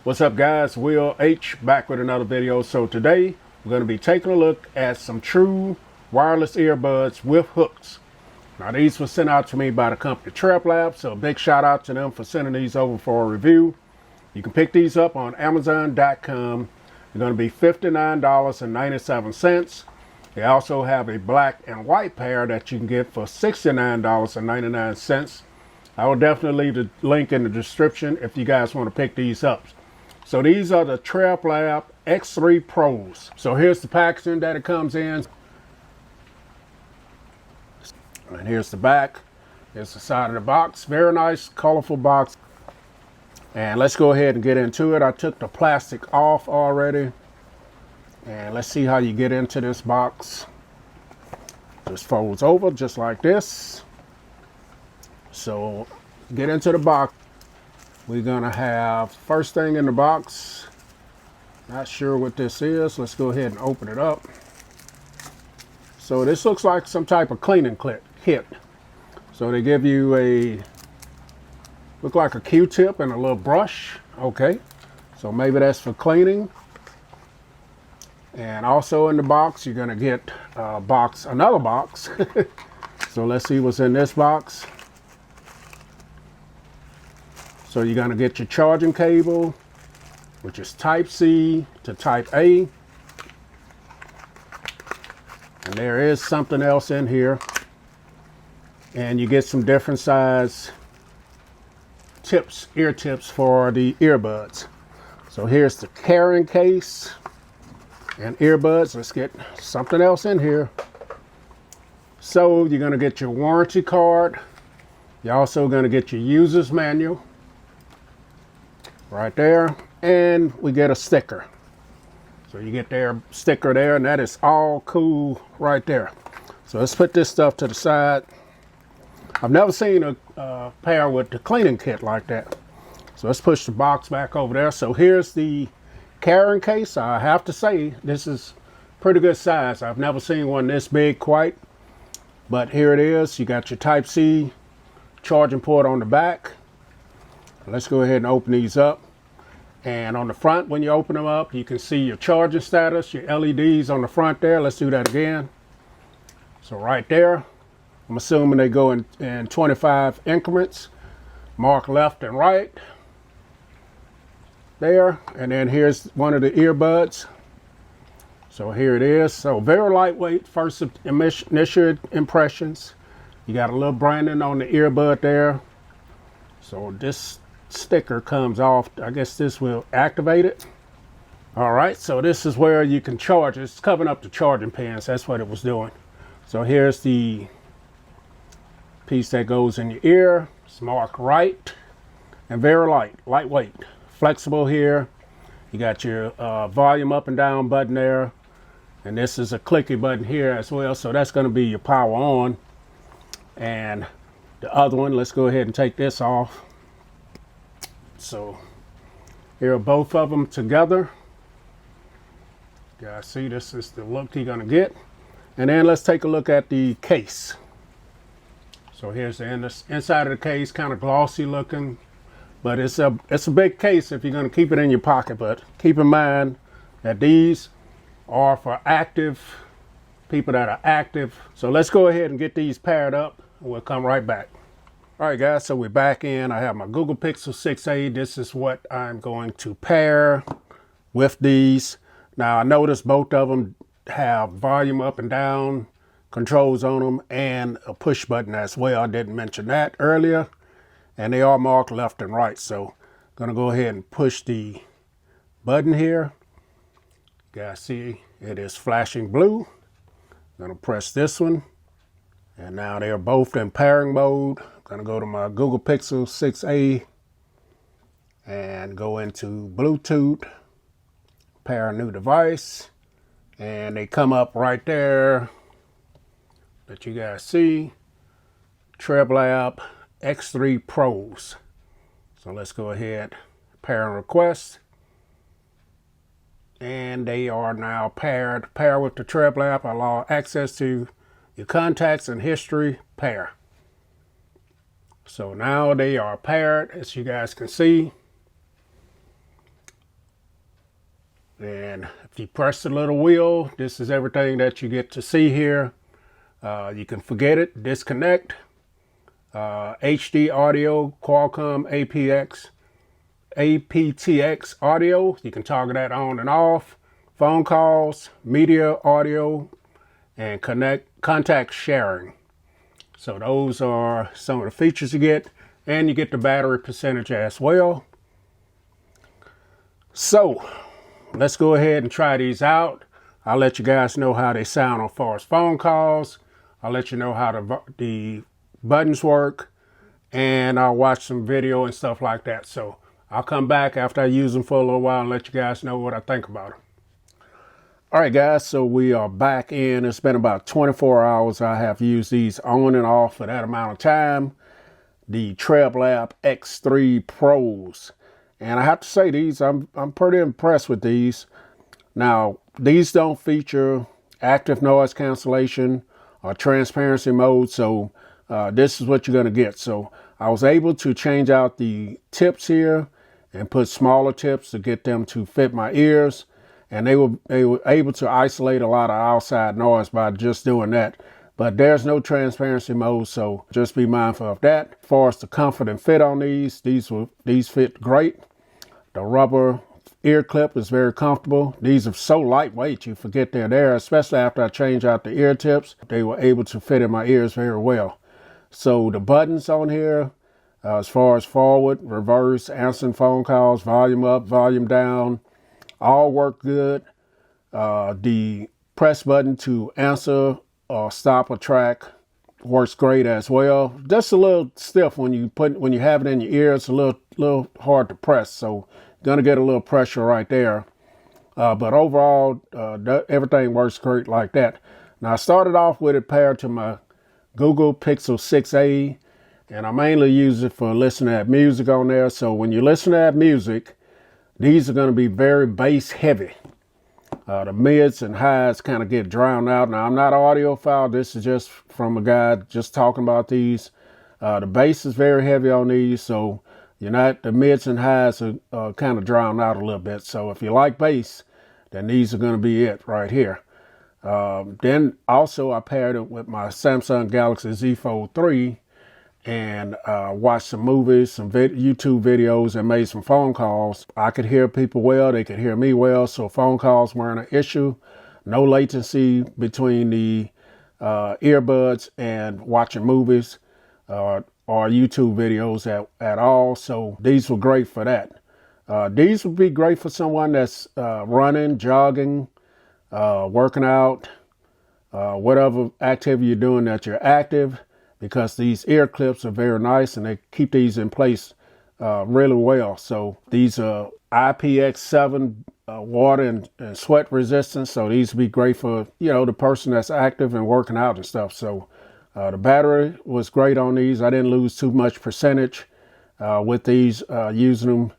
What's up guys, Will H back with another video. So today we're going to be taking a look at some true wireless earbuds with hooks. Now these were sent out to me by the company Treblab, so a big shout out to them for sending these over for a review. You can pick these up on Amazon.com. They're going to be $59.97. They also have a black and white pair that you can get for $69.99. I will definitely leave the link in the description if you guys want to pick these up. So these are the Treblab X3 Pros. So here's the packaging that it comes in. And here's the back. Here's the side of the box. Very nice, colorful box. And let's go ahead and get into it. I took the plastic off already. And let's see how you get into this box. Just folds over just like this. So get into the box. We're gonna have first thing in the box. Not sure what this is. Let's go ahead and open it up. So this looks like some type of cleaning kit. So they give you look like a Q-tip and a little brush. Okay, so maybe that's for cleaning. And also in the box, you're gonna get another box. So let's see what's in this box. So you're gonna get your charging cable, which is type C to type A. And there is something else in here. And you get some different size ear tips for the earbuds. So here's the carrying case and earbuds. Let's get something else in here. So you're gonna get your warranty card. You're also gonna get your user's manual. Right there, and we get a sticker. So you get their sticker there, and that is all cool right there. So let's put this stuff to the side. I've never seen a pair with the cleaning kit like that. So let's push the box back over there. So here's the carrying case. I have to say this is pretty good size. I've never seen one this big quite, but here it is. You got your type C charging port on the back. Let's go ahead and open these up. And on the front, when you open them up, you can see your charging status, your LEDs on the front there. Let's do that again. So right there, I'm assuming they go in 25 increments, mark left and right. There, and then here's one of the earbuds. So here it is. So very lightweight, first initial impressions. You got a little branding on the earbud there. So this sticker comes off. I guess this will activate it. All right, so this is where you can charge. It's covering up the charging pins. That's what it was doing. So here's the piece that goes in your ear. It's marked right and very lightweight, flexible here. You got your volume up and down button there, and this is a clicky button here as well. So that's going to be your power on. And the other one, let's go ahead and take this off. So here are both of them together. You guys see, this is the look you're gonna get. And then let's take a look at the case. So here's the inside of the case, kind of glossy looking, but it's a big case if you're gonna keep it in your pocket. But keep in mind that these are for people that are active. So let's go ahead and get these paired up, and we'll come right back. All right guys, so we're back in. I have my Google Pixel 6a. This is what I'm going to pair with these. Now I noticed both of them have volume up and down controls on them and a push button as well. I didn't mention that earlier. And they are marked left and right. So I'm gonna go ahead and push the button here. You guys see it is flashing blue. I'm gonna press this one. And now they're both in pairing mode. I'm gonna go to my Google Pixel 6a and go into Bluetooth, pair a new device, and they come up right there that you guys see, Treblab X3 Pros. So let's go ahead, pair and request. And they are now paired. Pair with the Treblab, allow access to your contacts and history, pair. So now they are paired, as you guys can see. And if you press the little wheel, this is everything that you get to see here. You can forget it, disconnect, HD audio, Qualcomm aptX audio. You can toggle that on and off. Phone calls, media audio, and contact sharing. So those are some of the features you get, and you get the battery percentage as well. So let's go ahead and try these out. I'll let you guys know how they sound as far as phone calls. I'll let you know how the buttons work, and I'll watch some video and stuff like that. So I'll come back after I use them for a little while and let you guys know what I think about them. All right, guys, so we are back in. It's been about 24 hours. I have used these on and off for that amount of time. The Treblab X3 Pros. And I have to say, these, I'm pretty impressed with these. Now, these don't feature active noise cancellation or transparency mode, so this is what you're going to get. So I was able to change out the tips here and put smaller tips to get them to fit my ears. And they were able to isolate a lot of outside noise by just doing that. But there's no transparency mode, so just be mindful of that. As far as the comfort and fit on these fit great. The rubber ear clip is very comfortable. These are so lightweight, you forget they're there, especially after I change out the ear tips. They were able to fit in my ears very well. So the buttons on here, as far as forward, reverse, answering phone calls, volume up, volume down, all work good. The press button to answer or stop a track works great as well. Just a little stiff when you have it in your ear. It's a little hard to press, so you're gonna get a little pressure right there. But overall, everything works great like that. Now I started off with it paired to my Google Pixel 6a, and I mainly use it for listening to music on there. So when you listen to that music, these are going to be very bass heavy. The mids and highs kind of get drowned out. Now, I'm not an audiophile. This is just from a guy just talking about these. The bass is very heavy on these, so the mids and highs are kind of drowned out a little bit. So if you like bass, then these are going to be it right here. Then also I paired it with my Samsung Galaxy Z Fold 3 and watched some movies, some YouTube videos, and made some phone calls. I could hear people well, they could hear me well, so phone calls weren't an issue. No latency between the earbuds and watching movies or YouTube videos at all, so these were great for that. These would be great for someone that's running, jogging, working out, whatever activity you're doing that you're active, because these ear clips are very nice and they keep these in place really well. So these are IPX7 water and sweat resistant. So these would be great for, the person that's active and working out and stuff. So the battery was great on these. I didn't lose too much percentage with these, using them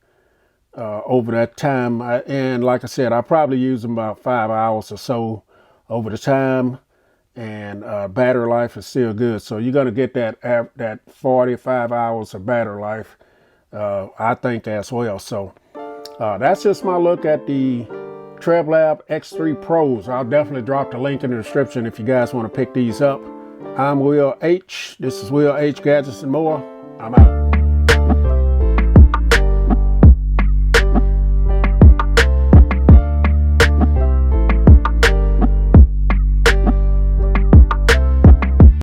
over that time. And like I said, I probably used them about 5 hours or so over the time. And battery life is still good. So you're going to get that 45 hours of battery life, I think, as well. So that's just my look at the Treblab X3 Pros. I'll definitely drop the link in the description if you guys want to pick these up. I'm Will H. This is Will H Gadgets and More. I'm out.